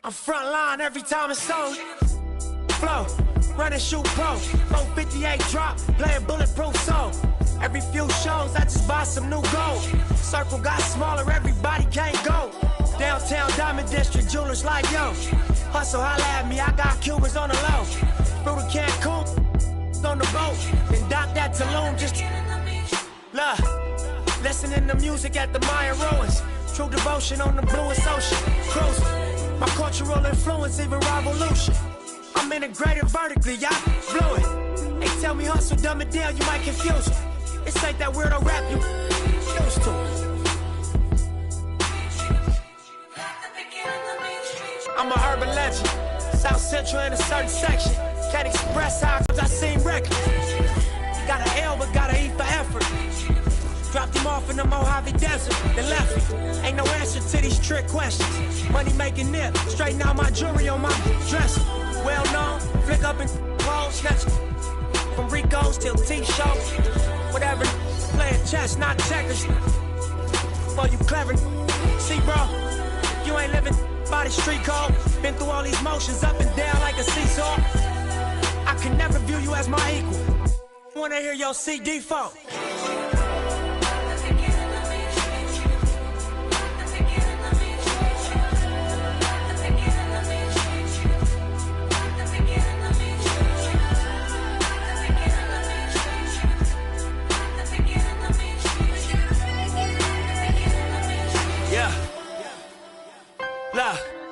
I'm front line every time it's sold. Flow, run and shoot pro. 458 drop, playing bulletproof soul. Every few shows, I just buy some new gold. Circle got smaller, everybody can't go. Downtown Diamond District, jewelers like yo. Hustle, holla at me, I got Cubans on the low. Through the Cancun, on the boat. Then dock that Tulum, just love. Listening to music at the Mayan ruins. True devotion on the bluest ocean. Cruising, my cultural influence, even revolution. I'm integrated vertically, I blew it. They tell me hustle, dumb it down, you might confuse them. This ain't that weirdo rap you used to. I'm a urban legend, South Central in a certain section. Can't express how I seem reckless. Got an L, but got an E for effort. Dropped him off in the Mojave Desert, then left me. Ain't no answer to these trick questions. Money making nip, straighten out my jewelry on my dresser. Well known, flick up and roll, snatch from Rico's till T-shows. Whatever, playing chess, not checkers. Well, you clever. See, bro, you ain't living by the street code. Been through all these motions up and down like a seesaw. I can never view you as my equal. Wanna hear your CD phone?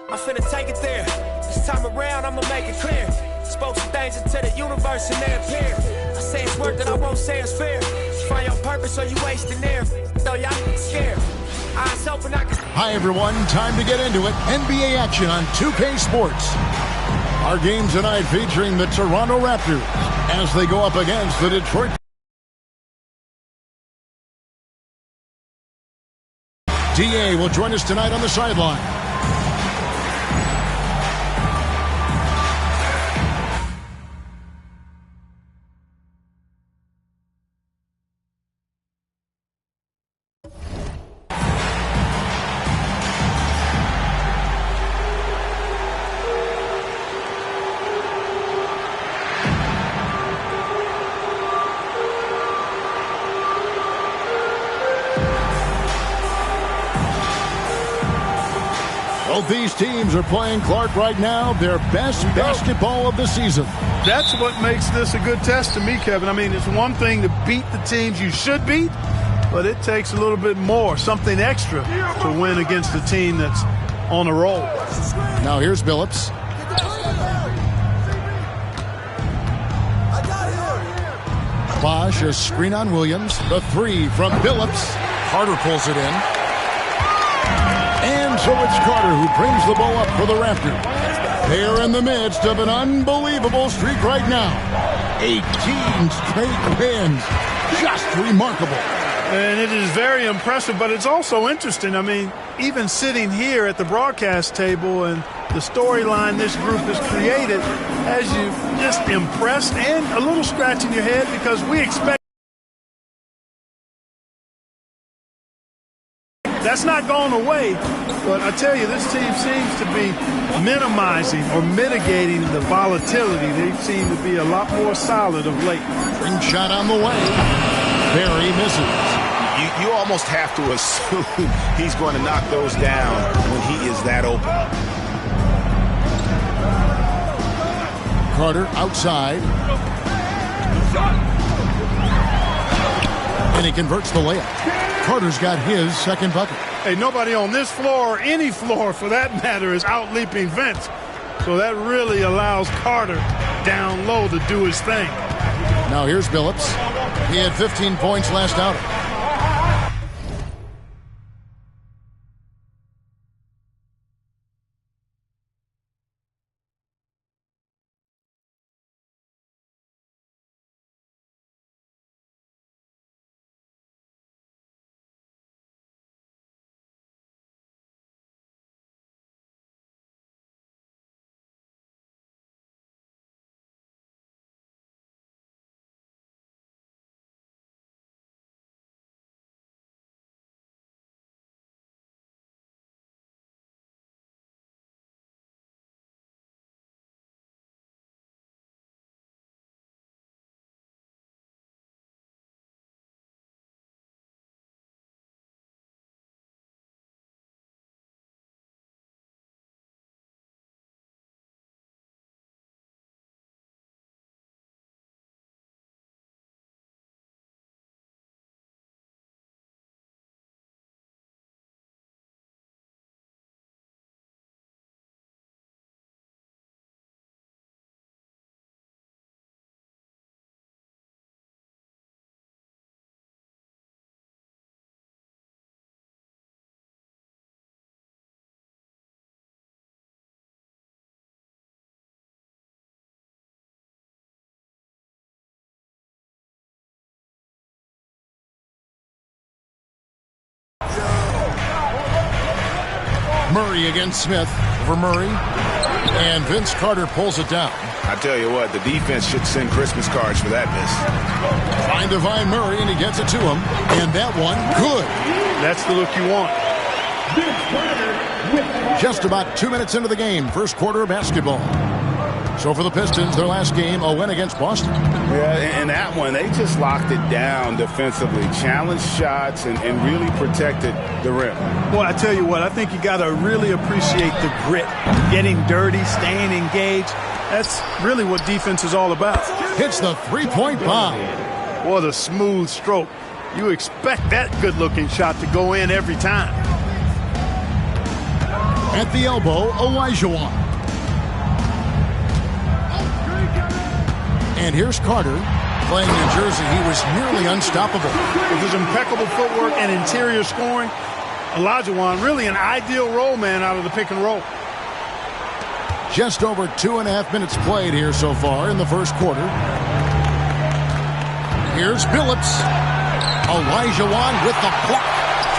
I'm finna take it there. This time around, I'ma make it clear. Spoke some things into the universe and they appear. I say it's work that I won't say it's fair. Find your purpose or you wasting air. Though y'all scared. Eyes open, I can... Hi, everyone. Time to get into it. NBA action on 2K Sports. Our game tonight featuring the Toronto Raptors as they go up against the Detroit... DA will join us tonight on the sideline. Both these teams are playing, Clark, right now their best basketball of the season. That's what makes this a good test to me, Kevin. I mean, it's one thing to beat the teams you should beat, but it takes a little bit more, something extra to win against a team that's on a roll. Now here's Billups. Bosch, a screen on Williams. The three from Billups. Carter pulls it in. And so it's Carter who brings the ball up for the Raptors. They're in the midst of an unbelievable streak right now. 18 straight wins. Just remarkable. And it is very impressive, but it's also interesting. I mean, even sitting here at the broadcast table and the storyline this group has created has you just impressed and a little scratching your head because we expect that's not going away. But I tell you, this team seems to be minimizing or mitigating the volatility. They seem to be a lot more solid of late. Ring shot on the way. Barry misses. You almost have to assume he's going to knock those down when he is that open. Carter outside. And he converts the layup. Carter's got his second bucket. Hey, nobody on this floor or any floor for that matter is out-leaping Vince. So that really allows Carter down low to do his thing. Now here's Billups. He had 15 points last outing. Murray against Smith over Murray. And Vince Carter pulls it down. I tell you what, the defense should send Christmas cards for that miss. Trying to find Murray, and he gets it to him. And that one, good. That's the look you want. Just about 2 minutes into the game, first quarter of basketball. So for the Pistons, their last game, a win against Boston. Yeah, and that one, they just locked it down defensively, challenged shots, and really protected the rim. Well, I tell you what, I think you got to really appreciate the grit, getting dirty, staying engaged. That's really what defense is all about. Hits the three-point bomb. What a smooth stroke. You expect that good-looking shot to go in every time. At the elbow, Olajuwon. And here's Carter. Playing in Jersey, he was nearly unstoppable. With his impeccable footwork and interior scoring, Olajuwon really an ideal role man out of the pick and roll. Just over 2.5 minutes played here so far in the first quarter. Here's Billups. Olajuwon with the block.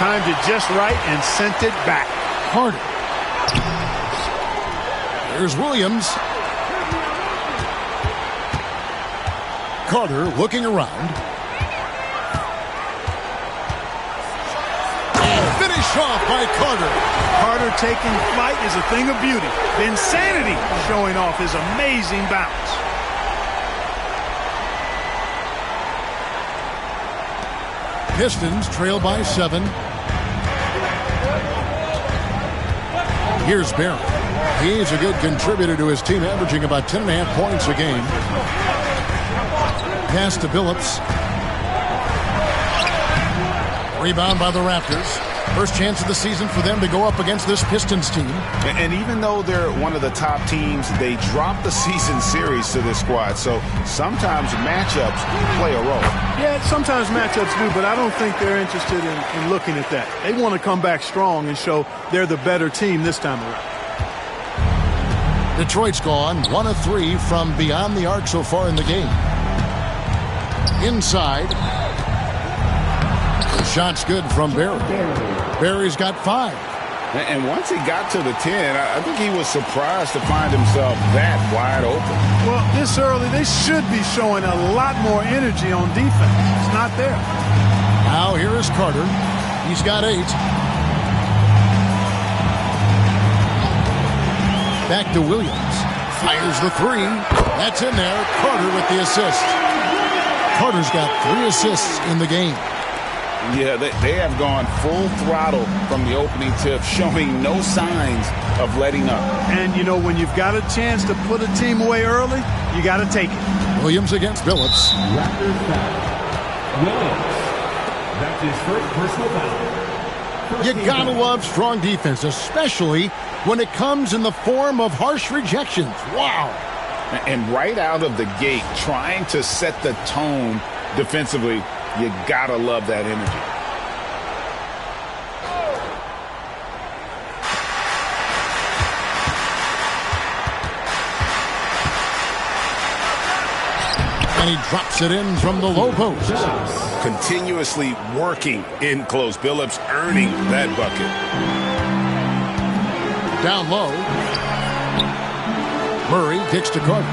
Timed it just right and sent it back. Carter. Here's Williams. Carter looking around. And finished off by Carter. Carter taking flight is a thing of beauty. The insanity showing off his amazing bounce. Pistons trail by 7. Here's Barry. He's a good contributor to his team, averaging about 10.5 points a game. Pass to Billups. Rebound by the Raptors. First chance of the season for them to go up against this Pistons team. And even though they're one of the top teams, they drop the season series to this squad. So sometimes matchups play a role. Yeah, sometimes matchups do, but I don't think they're interested in looking at that. They want to come back strong and show they're the better team this time around. Detroit's gone 1 of 3 from beyond the arc so far in the game. Inside. The shot's good from Barry. Barry's got 5. And once he got to the 10, I think he was surprised to find himself that wide open. Well, this early, they should be showing a lot more energy on defense. It's not there. Now here is Carter. He's got 8. Back to Williams. Fires the 3. That's in there. Carter with the assist. Carter's got 3 assists in the game. Yeah, they have gone full throttle from the opening tip, showing no signs of letting up. And, you know, when you've got a chance to put a team away early, you got to take it. Williams against Billups. Raptors foul. Williams. That's his first personal foul. You gotta love strong defense, especially when it comes in the form of harsh rejections. Wow. And right out of the gate, trying to set the tone defensively, you gotta love that energy. And he drops it in from the low post. Continuously working in close. Billups earning that bucket. Down low. Murray kicks to Carter.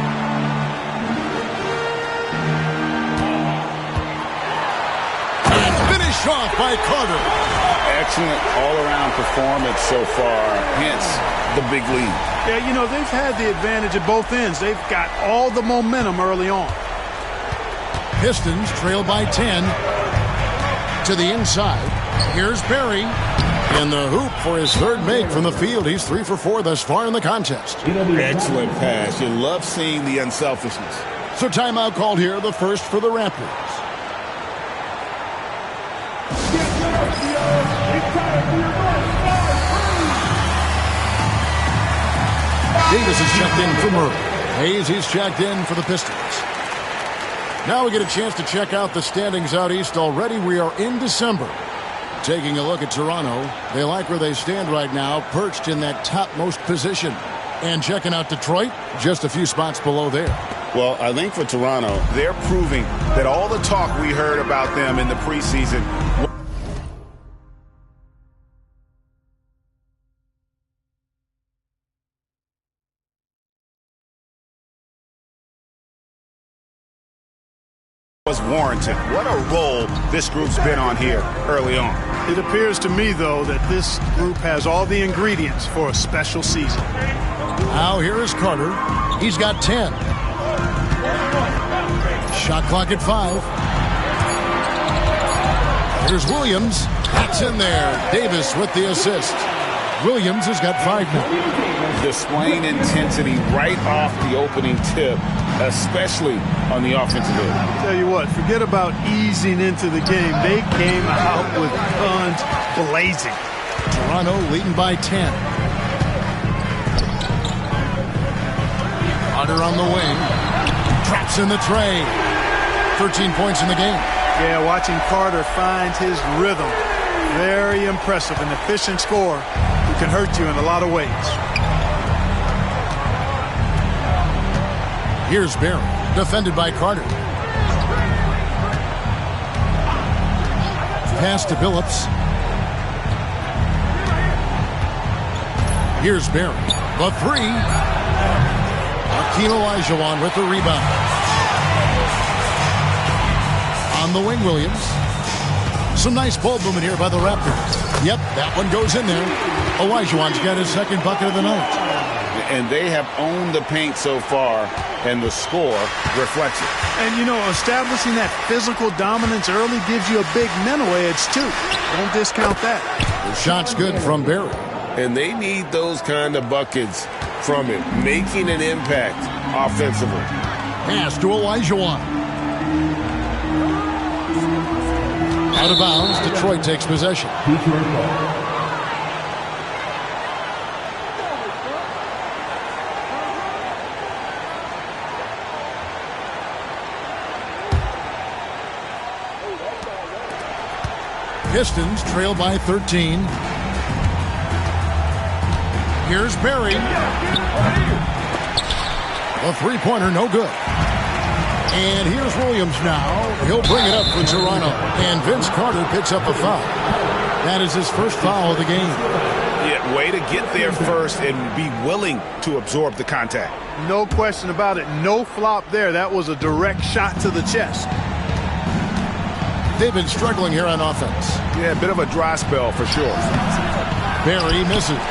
And finished off by Carter. Excellent all-around performance so far, hence the big lead. Yeah, you know, they've had the advantage at both ends. They've got all the momentum early on. Pistons trail by 10. To the inside. Here's Barry. In the hoop for his third make from the field. He's 3 for 4 thus far in the contest. Excellent pass. You love seeing the unselfishness. So timeout called here, the first for the Raptors. Davis is checked in for Murray. Hayes, he's checked in for the Pistons. Now we get a chance to check out the standings out east already. We are in December. Taking a look at Toronto, they like where they stand right now, perched in that topmost position. And checking out Detroit, just a few spots below there. Well, I think for Toronto, they're proving that all the talk we heard about them in the preseason was warranted. What a role this group's been on here early on. It appears to me, though, that this group has all the ingredients for a special season. Now here is Carter. He's got 10. Shot clock at 5. Here's Williams. That's in there. Davis with the assist. Williams has got 5 now. Displaying intensity right off the opening tip, especially on the offensive end. Tell you what, forget about easing into the game. They came out with guns blazing. Toronto leading by 10. Carter on the wing. Drops in the tray. 13 points in the game. Yeah, watching Carter find his rhythm. Very impressive. An efficient scorer who can hurt you in a lot of ways. Here's Barry, defended by Carter. Pass to Billups. Here's Barry. The 3. Hakeem Olajuwon with the rebound. On the wing, Williams. Some nice ball movement here by the Raptors. Yep, that one goes in there. Olajuwon's got his second bucket of the night. And they have owned the paint so far, and the score reflects it. And, you know, establishing that physical dominance early gives you a big mental edge, too. Don't discount that. The shot's good from Barry. And they need those kind of buckets from it, making an impact offensively. Pass to Olajuwon. Out of bounds, Detroit takes possession. Pistons trail by 13. Here's Barry. The three-pointer, no good. And here's Williams now. He'll bring it up for Toronto. And Vince Carter picks up a foul. That is his first foul of the game. Yeah, way to get there first and be willing to absorb the contact. No question about it. No flop there. That was a direct shot to the chest. They've been struggling here on offense. Yeah, a bit of a dry spell for sure. Barry misses.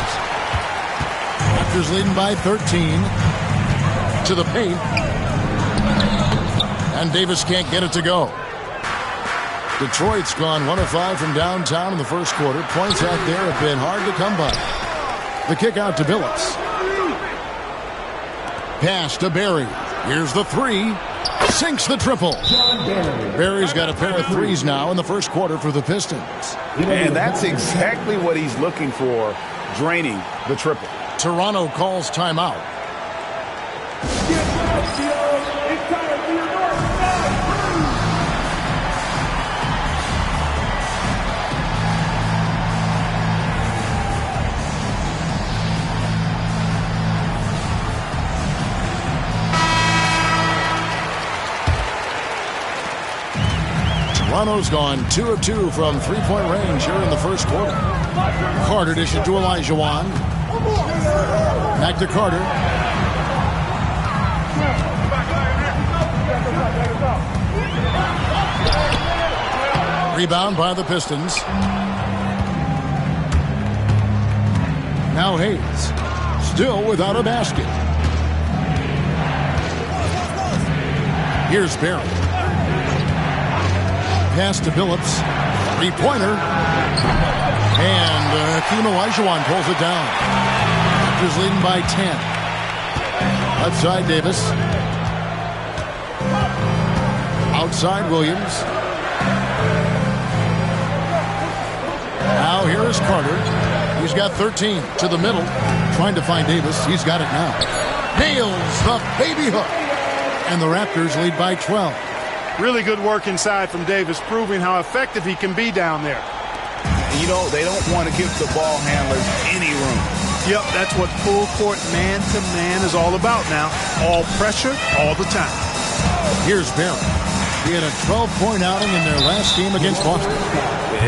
Raptors leading by 13. To the paint. And Davis can't get it to go. Detroit's gone 1 of 5 from downtown in the first quarter. Points out there have been hard to come by. The kick out to Billups. Pass to Barry. Here's the 3. Sinks the triple. Barry's got a pair of threes now in the first quarter for the Pistons. And that's exactly what he's looking for, draining the triple. Toronto calls timeout. Toronto's gone 2 of 2 from three-point range here in the first quarter. Carter dishes to Olajuwon. Back to Carter. Rebound by the Pistons. Now Hayes. Still without a basket. Here's Barry. Pass to Billups. Three-pointer. And Hakeem Olajuwon pulls it down. Raptors leading by 10. Left side, Davis. Outside, Williams. Now here is Carter. He's got 13 to the middle. Trying to find Davis. He's got it now. Nails the baby hook. And the Raptors lead by 12. Really good work inside from Davis, proving how effective he can be down there. You know, they don't want to give the ball handlers any room. Yep, that's what full court man-to-man is all about now. All pressure, all the time. Here's Barry. He had a 12-point outing in their last game against Boston.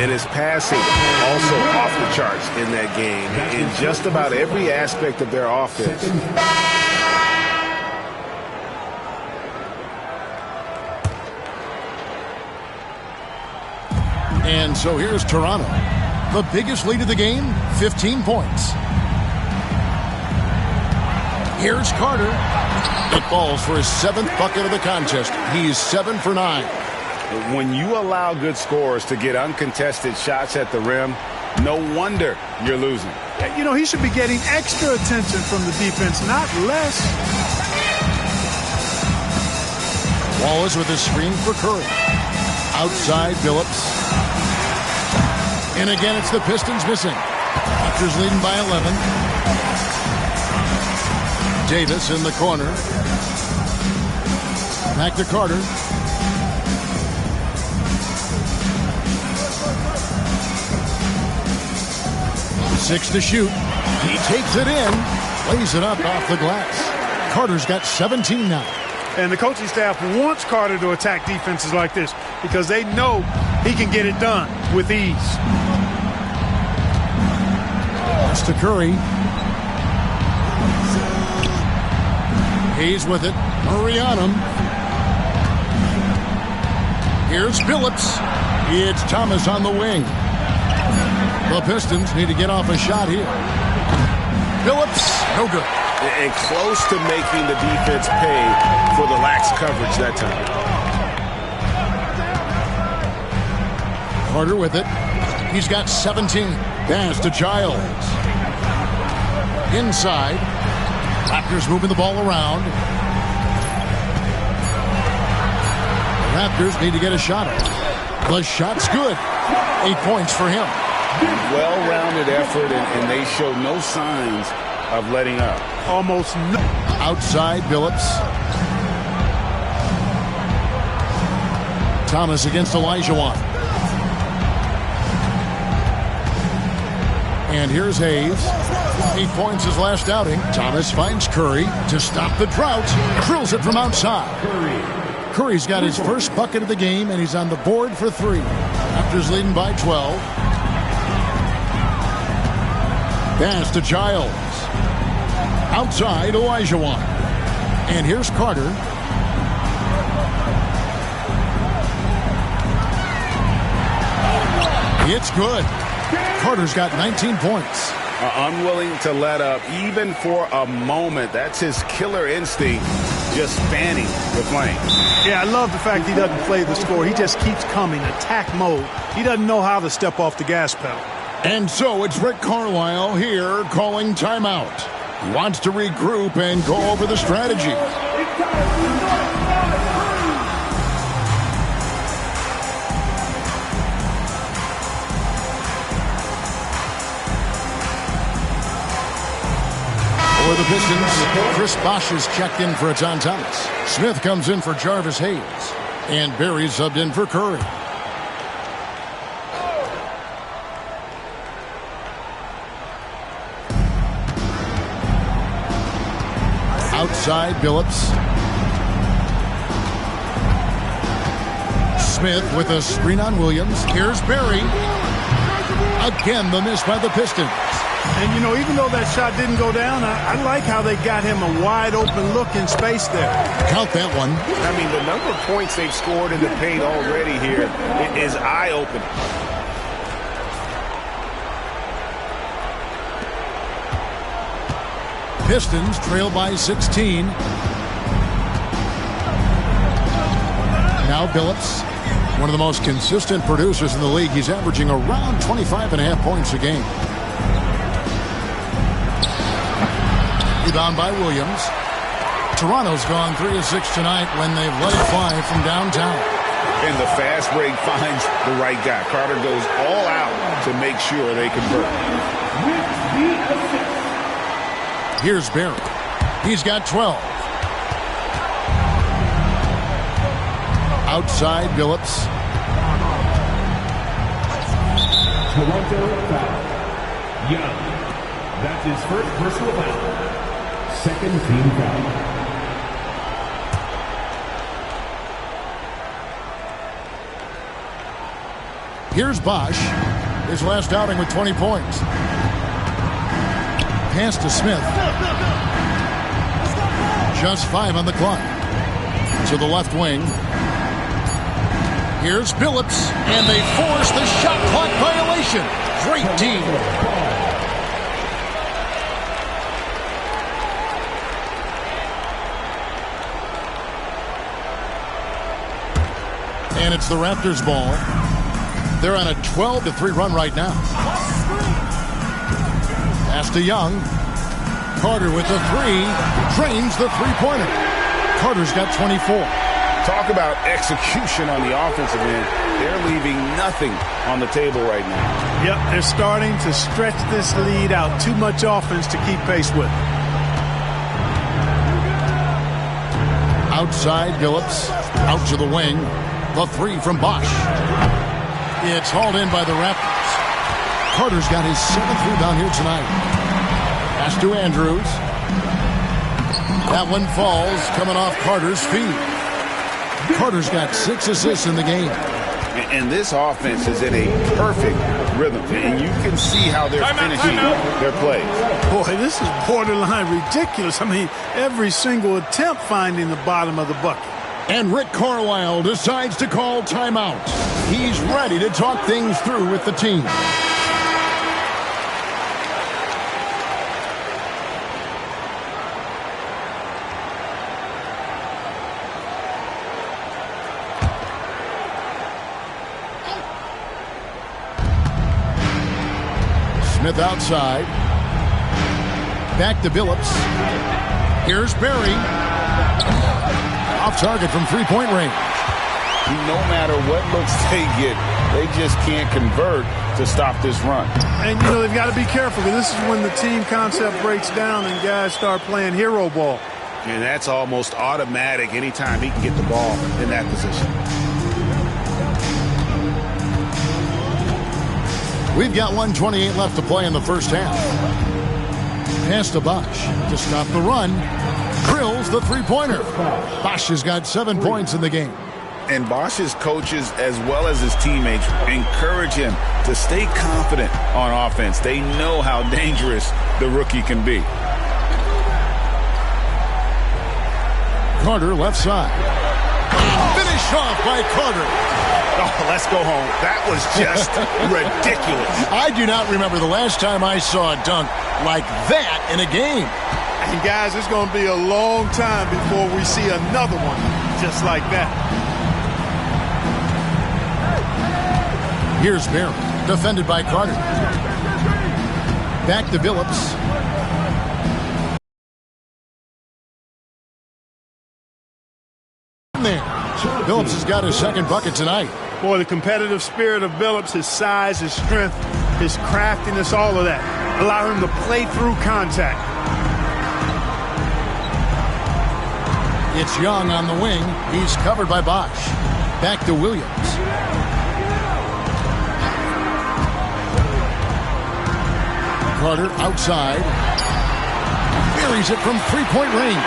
And his passing also off the charts in that game. In just about every aspect of their offense. And so here's Toronto. The biggest lead of the game, 15 points. Here's Carter. It falls for his 7th bucket of the contest. He's 7 for 9. When you allow good scorers to get uncontested shots at the rim, no wonder you're losing. You know, he should be getting extra attention from the defense, not less. Wallace with a screen for Curry. Outside, Phillips. And again, it's the Pistons missing. Raptors leading by 11. Davis in the corner. Back to Carter. Six to shoot. He takes it in. Lays it up off the glass. Carter's got 17 now. And the coaching staff wants Carter to attack defenses like this because they know he can get it done with ease. Pass to Curry. Hayes with it. Murray on him. Here's Phillips. It's Thomas on the wing. The Pistons need to get off a shot here. Phillips, no good. And close to making the defense pay for the lax coverage that time. Carter with it. He's got 17. Pass to Giles. Inside. Raptors moving the ball around. The Raptors need to get a shot at it. The shot's good. 8 points for him. Well-rounded effort, and they show no signs of letting up. Almost no. Outside, Phillips. Thomas against Olajuwon. And here's Hayes. 8 points his last outing. Thomas finds Curry to stop the drought. Drills it from outside. Curry's got his first bucket of the game, and he's on the board for 3. Raptors leading by 12. Pass to Giles. Outside, Olajuwon. And here's Carter. It's good. Carter's got 19 points. Unwilling to let up even for a moment. That's his killer instinct, just fanning the flame. Yeah, I love the fact he doesn't play the score. He just keeps coming, attack mode. He doesn't know how to step off the gas pedal. And so it's Rick Carlisle here calling timeout. He wants to regroup and go over the strategy. For the Pistons, Chris Bosh is checked in for John Thomas. Smith comes in for Jarvis Hayes. And Barry subbed in for Curry. Outside, Phillips. Smith with a screen on Williams. Here's Barry. Again, the miss by the Pistons. And, you know, even though that shot didn't go down, I like how they got him a wide-open look in space there. Count that one. I mean, the number of points they've scored in the paint already here is eye-opening. Pistons trail by 16. Now Phillips, one of the most consistent producers in the league. He's averaging around 25.5 points a game. Rebound by Williams. Toronto's gone 3 of 6 tonight when they've let it fly from downtown. And the fast break finds the right guy. Carter goes all out to make sure they convert. Here's Barry. He's got 12. Outside, Phillips. Toronto foul. Young. That's his first personal foul. Second team foul. Here's Bosh. His last outing with 20 points. Pass to Smith. Just 5 on the clock. To the left wing. Here's Billups, and they force the shot clock violation. Great team. And it's the Raptors' ball. They're on a 12-3 run right now. Pass to Young. Carter with the three. Drains the three-pointer. Carter's got 24. Talk about execution on the offensive end. They're leaving nothing on the table right now. Yep, they're starting to stretch this lead out. Too much offense to keep pace with. Outside, Billups. Out to the wing. The three from Bosch. It's hauled in by the Raptors. Carter's got his 7th rebound here tonight. Pass to Andrews. That one falls, coming off Carter's feet. Carter's got 6 assists in the game. And this offense is in a perfect rhythm. And you can see how they're finishing their plays. Boy, this is borderline ridiculous. I mean, every single attempt finding the bottom of the bucket. And Rick Carlisle decides to call timeout. He's ready to talk things through with the team. Smith outside. Back to Billups. Here's Barry. Off target from three-point range. No matter what looks they get, they just can't convert to stop this run. And, you know, they've got to be careful because this is when the team concept breaks down and guys start playing hero ball. And that's almost automatic anytime he can get the ball in that position. We've got 1:28 left to play in the first half. Pass to Bosch to stop the run. Drills the three-pointer. Bosch has got 7 points in the game. And Bosch's coaches, as well as his teammates, encourage him to stay confident on offense. They know how dangerous the rookie can be. Carter left side. Finish off by Carter. Oh, let's go home. That was just ridiculous. I do not remember the last time I saw a dunk like that in a game. And guys, it's going to be a long time before we see another one just like that. Here's Barry, defended by Carter. Back to Billups. There. Billups has got his 2nd bucket tonight. Boy, the competitive spirit of Billups, his size, his strength, his craftiness, all of that. Allow him to play through contact. It's Young on the wing. He's covered by Bosch. Back to Williams. Carter outside. Buries it from three-point range.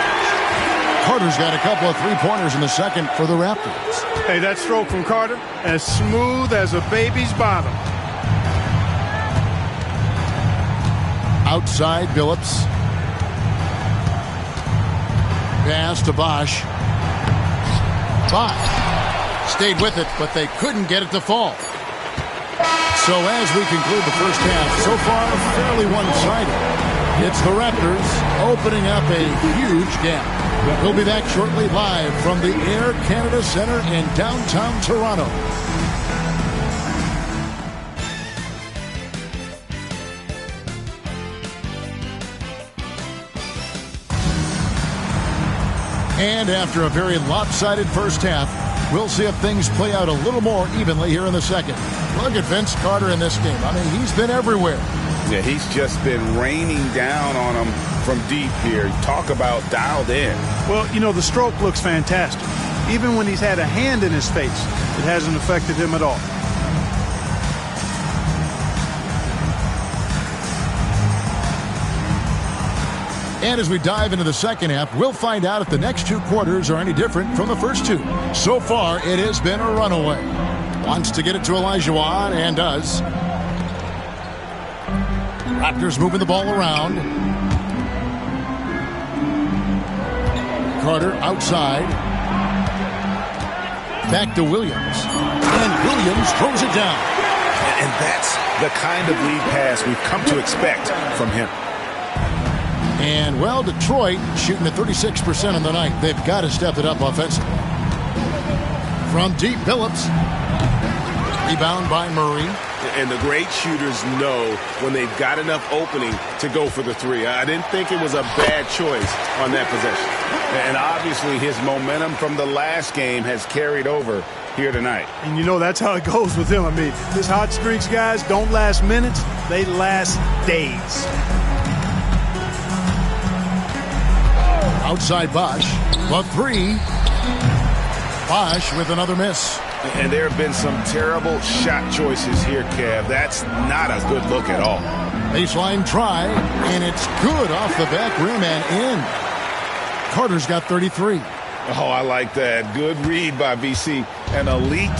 Carter's got a couple of three-pointers in the second for the Raptors. Hey, that stroke from Carter, as smooth as a baby's bottom. Outside, Billups. Pass to Bosch. Bosch stayed with it, but they couldn't get it to fall. So as we conclude the first half, so far fairly one-sided. It's the Raptors opening up a huge gap. We'll be back shortly live from the Air Canada Centre in downtown Toronto. And after a very lopsided first half, we'll see if things play out a little more evenly here in the second. Look at Vince Carter in this game. I mean, he's been everywhere. Yeah, he's just been raining down on them from deep here. Talk about dialed in. Well, you know, the stroke looks fantastic. Even when he's had a hand in his face, it hasn't affected him at all. And as we dive into the second half, we'll find out if the next 2 quarters are any different from the first 2. So far, it has been a runaway. Wants to get it to Olajuwon, and does. Raptors moving the ball around. Carter outside. Back to Williams. And Williams throws it down. And that's the kind of lead pass we've come to expect from him. And, well, Detroit shooting at 36% on the night. They've got to step it up offensively. From deep, Phillips. Rebound by Murray. And the great shooters know when they've got enough opening to go for the three. I didn't think it was a bad choice on that possession. And obviously his momentum from the last game has carried over here tonight. And you know that's how it goes with him. I mean, his hot streaks, guys, don't last minutes. They last days. Outside Bosch. The three. Bosch with another miss. And there have been some terrible shot choices here, Kev. That's not a good look at all. Baseline try, and it's good off the back rim and in. Carter's got 33. Oh, I like that. Good read by VC. An elite,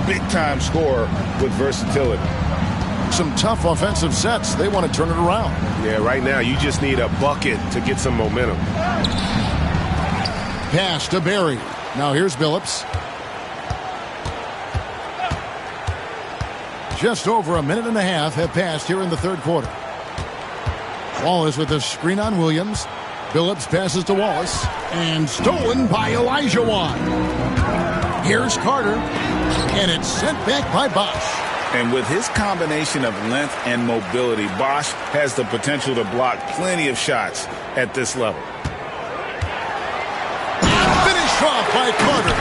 big-time scorer with versatility. Some tough offensive sets. They want to turn it around. Yeah, right now you just need a bucket to get some momentum. Pass to Barry. Now here's Billups. Just over a minute and a half have passed here in the third quarter. Wallace with a screen on Williams. Billups passes to Wallace. And stolen by Elijah Wan. Here's Carter. And it's sent back by Bosch. And with his combination of length and mobility, Bosch has the potential to block plenty of shots at this level. Finished off by Carter.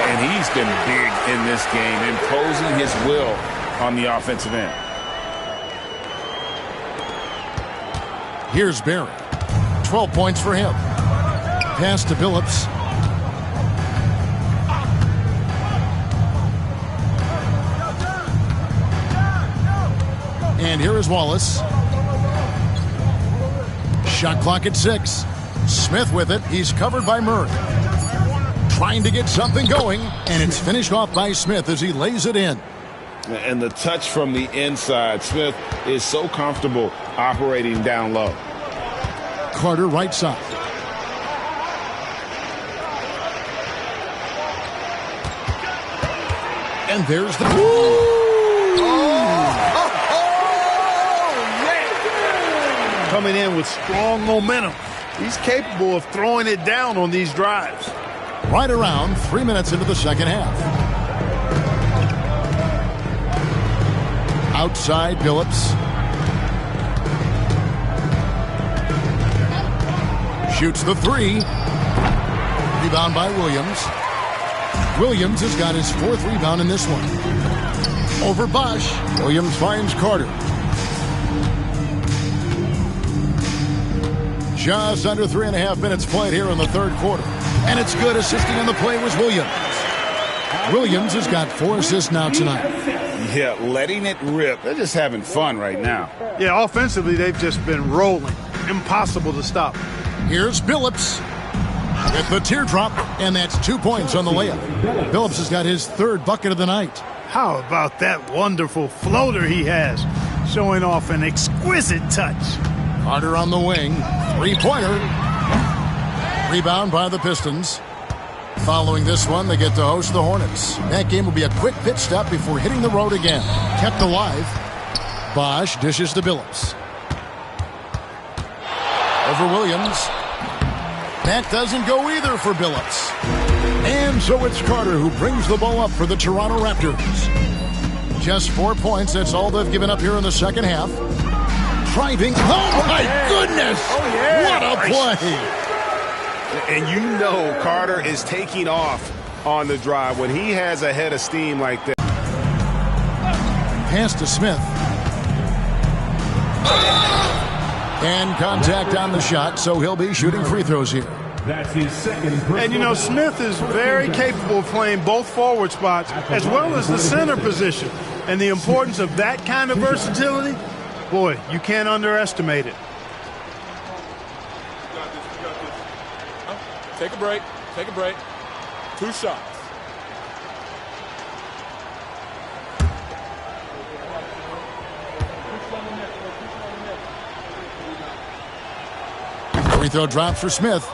And he's been big in this game, imposing his will on the offensive end. Here's Barry. 12 points for him. Pass to Billups. And here is Wallace. Shot clock at 6. Smith with it. He's covered by Murray. Trying to get something going, and it's finished off by Smith as he lays it in. And the touch from the inside. Smith is so comfortable operating down low. Carter right side. And there's the... Coming in with strong momentum. He's capable of throwing it down on these drives. Right around 3 minutes into the second half. Outside Billups. Shoots the three. Rebound by Williams. Williams has got his fourth rebound in this one. Over Bosch. Williams finds Carter. Just under 3.5 minutes played here in the third quarter. And it's good. Assisting on the play was Williams. Williams has got 4 assists now tonight. Yeah, letting it rip. They're just having fun right now. Yeah, offensively, they've just been rolling. Impossible to stop. Here's Billups with the teardrop, and that's 2 points on the layup. Billups has got his third bucket of the night. How about that wonderful floater he has, showing off an exquisite touch. Carter on the wing. Three-pointer. Rebound by the Pistons. Following this one, they get to host the Hornets. That game will be a quick pit stop before hitting the road again. Kept alive. Bosch dishes to Billups. Over Williams. That doesn't go either for Billups. And so it's Carter who brings the ball up for the Toronto Raptors. Just 4 points. That's all they've given up here in the second half. Driving. Oh, my goodness. Oh, yeah. What a play. And you know Carter is taking off on the drive when he has a head of steam like that. Pass to Smith. And contact on the shot, so he'll be shooting free throws here. That's his second. And, you know, Smith is very capable of playing both forward spots as well as the center position. And the importance of that kind of versatility, boy, you can't underestimate it. Take a break. Take a break. 2 shots. Free throw drops for Smith.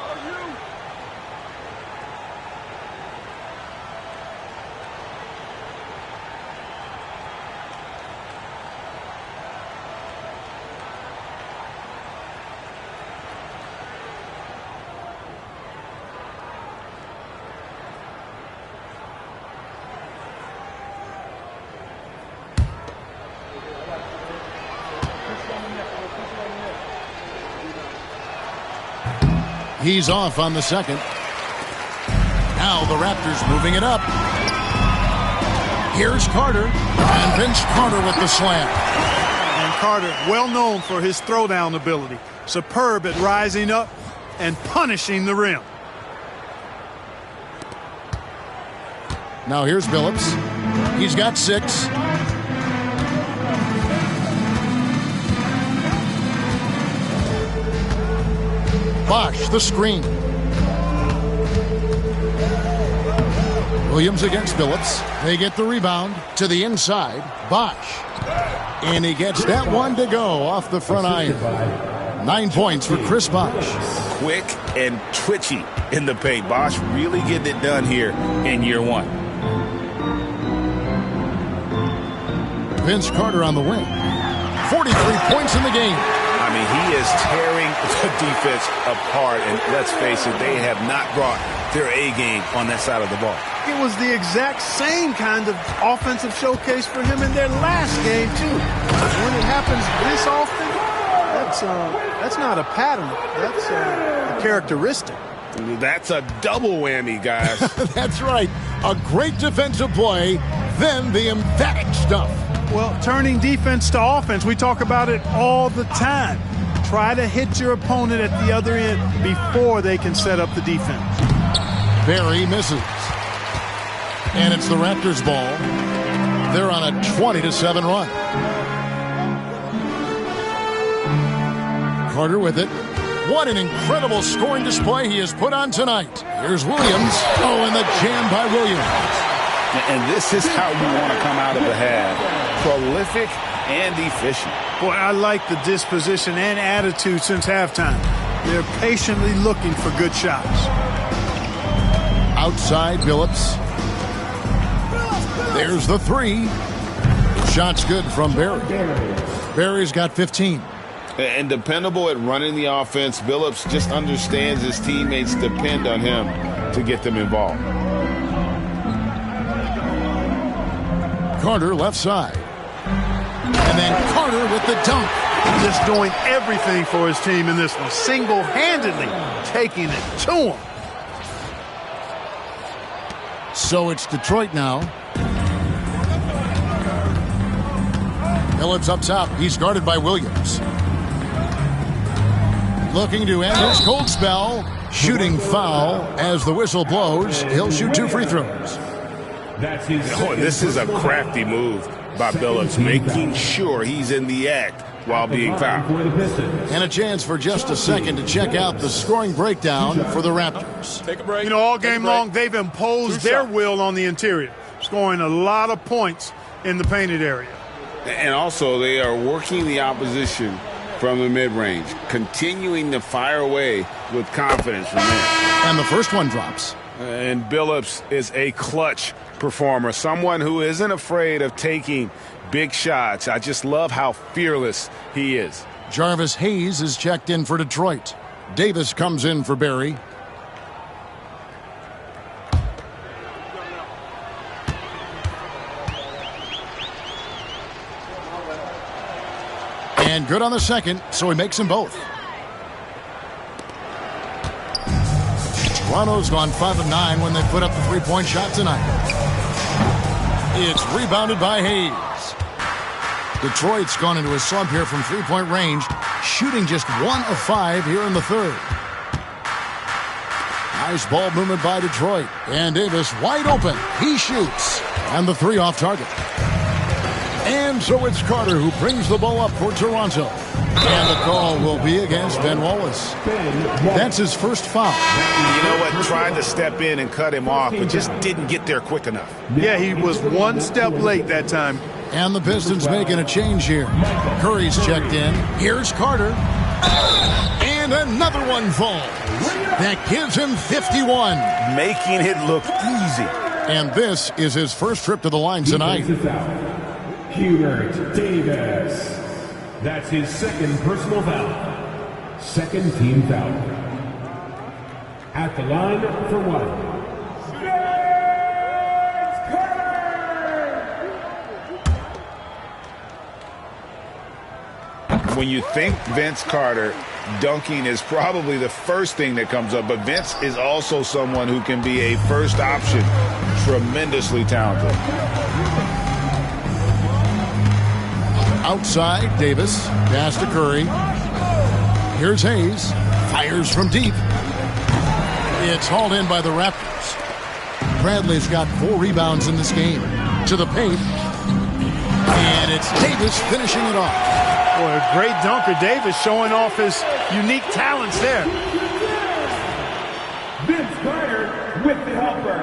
He's off on the second. Now the Raptors moving it up. Here's Carter. And Vince Carter with the slam. And Carter, well known for his throwdown ability. Superb at rising up and punishing the rim. Now here's Billups. He's got 6. Bosch, the screen. Williams against Billups. They get the rebound to the inside. Bosch. And he gets that one to go off the front iron. 9 points for Chris Bosch. Quick and twitchy in the paint. Bosch really getting it done here in year 1. Vince Carter on the wing. 43 points in the game. I mean, he is tearing the defense apart. And let's face it, they have not brought their A game on that side of the ball. It was the exact same kind of offensive showcase for him in their last game, too. When it happens this often, that's not a pattern. That's a characteristic. That's a double whammy, guys. That's right. A great defensive play, then the emphatic stuff. Well, turning defense to offense, we talk about it all the time. Try to hit your opponent at the other end before they can set up the defense. Barry misses. And it's the Raptors' ball. They're on a 20-7 run. Carter with it. What an incredible scoring display he has put on tonight. Here's Williams. Oh, and the jam by Williams. And this is how you want to come out of the half. Prolific and efficient. Boy, I like the disposition and attitude since halftime. They're patiently looking for good shots. Outside, Billups. There's the 3. Shot's good from Barry. Barry's got 15. And dependable at running the offense. Billups just understands his teammates depend on him to get them involved. Carter left side. And then Carter with the dunk. Just doing everything for his team in this one. Single-handedly taking it to him. So it's Detroit now. Billups up top. He's guarded by Williams. Looking to end his cold spell. Shooting foul as the whistle blows. He'll shoot 2 free throws. This is a crafty move by Billups, making sure he's in the act while being fouled. And a chance for just a second to check out the scoring breakdown for the Raptors. Take a break. You know, all game long, they've imposed their will on the interior, scoring a lot of points in the painted area. And also, they are working the opposition from the mid-range, continuing to fire away with confidence from there. And the first one drops. And Billups is a clutch performer, someone who isn't afraid of taking big shots. I just love how fearless he is. Jarvis Hayes is checked in for Detroit. Davis comes in for Barry. And good on the second, so he makes them both. Toronto's gone 5 of 9 when they put up the 3-point shot tonight. It's rebounded by Hayes. Detroit's gone into a slump here from 3-point range, shooting just 1 of 5 here in the third. Nice ball movement by Detroit. And Davis wide open. He shoots. And the 3 off target. And so it's Carter who brings the ball up for Toronto. And the call will be against Ben Wallace. That's his first foul. You know what? Tried to step in and cut him off, but just didn't get there quick enough. Yeah, he was 1 step late that time. And the Pistons making a change here. Curry's checked in. Here's Carter. And another one falls. That gives him 51. Making it look easy. And this is his first trip to the line tonight. Hubert Davis. That's his second personal foul. Second team foul. At the line for 1. when you think Vince Carter, dunking is probably the first thing that comes up. But Vince is also someone who can be a first option. Tremendously talented. Outside, Davis. Pass to Curry. Here's Hayes. Fires from deep. It's hauled in by the Raptors. Bradley's got 4 rebounds in this game. To the paint. And it's Davis finishing it off. Boy, a great dunker. Davis showing off his unique talents there. Vince Carter with the helper.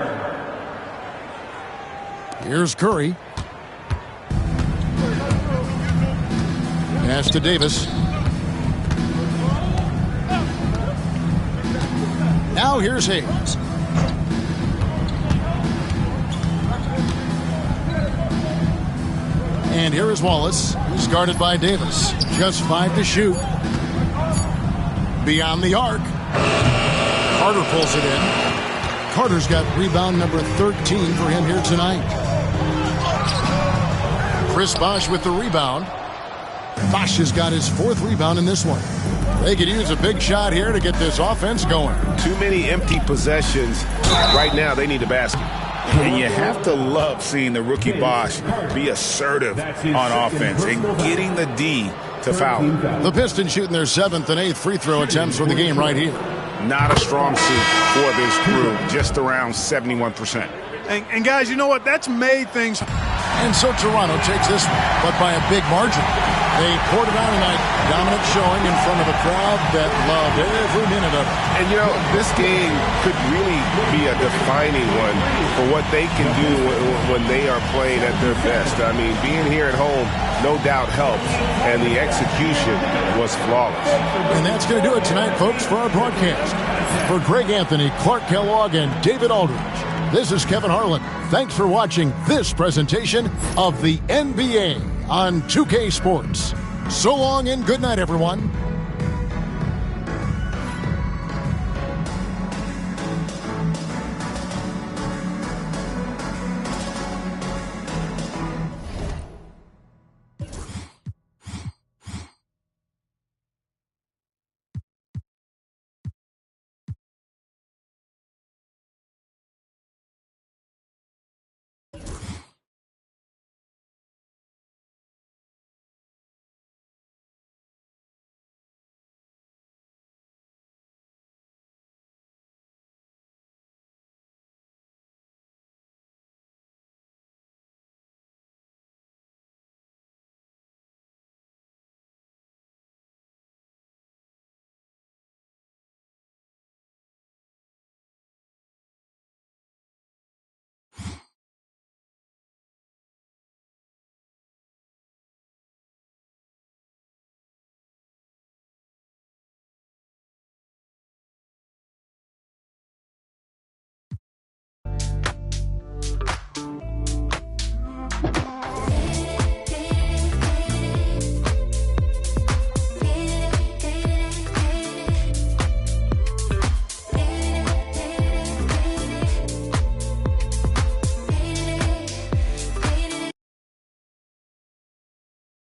Here's Curry. Pass to Davis. Now here's Hayes. And here is Wallace. He's guarded by Davis. Just 5 to shoot. Beyond the arc. Carter pulls it in. Carter's got rebound number 13 for him here tonight. Chris Bosh with the rebound. Bosh has got his 4th rebound in this one. They could use a big shot here to get this offense going. Too many empty possessions. Right now, they need a basket. And you have to love seeing the rookie Bosh be assertive on offense and getting the D to foul. The Pistons shooting their 7th and 8th free throw attempts for the game right here. Not a strong suit for this crew, just around 71%. And guys, you know what? That's made things. And so Toronto takes this one, but by a big margin. They poured it on tonight. Dominant showing in front of a crowd that loved every minute of it. And, you know, this game could really be a defining one for what they can do when they are playing at their best. I mean, being here at home, no doubt helps, and the execution was flawless. And that's going to do it tonight, folks, for our broadcast. For Greg Anthony, Clark Kellogg, and David Aldridge, this is Kevin Harlan. Thanks for watching this presentation of the NBA on 2K Sports. So long and good night, everyone.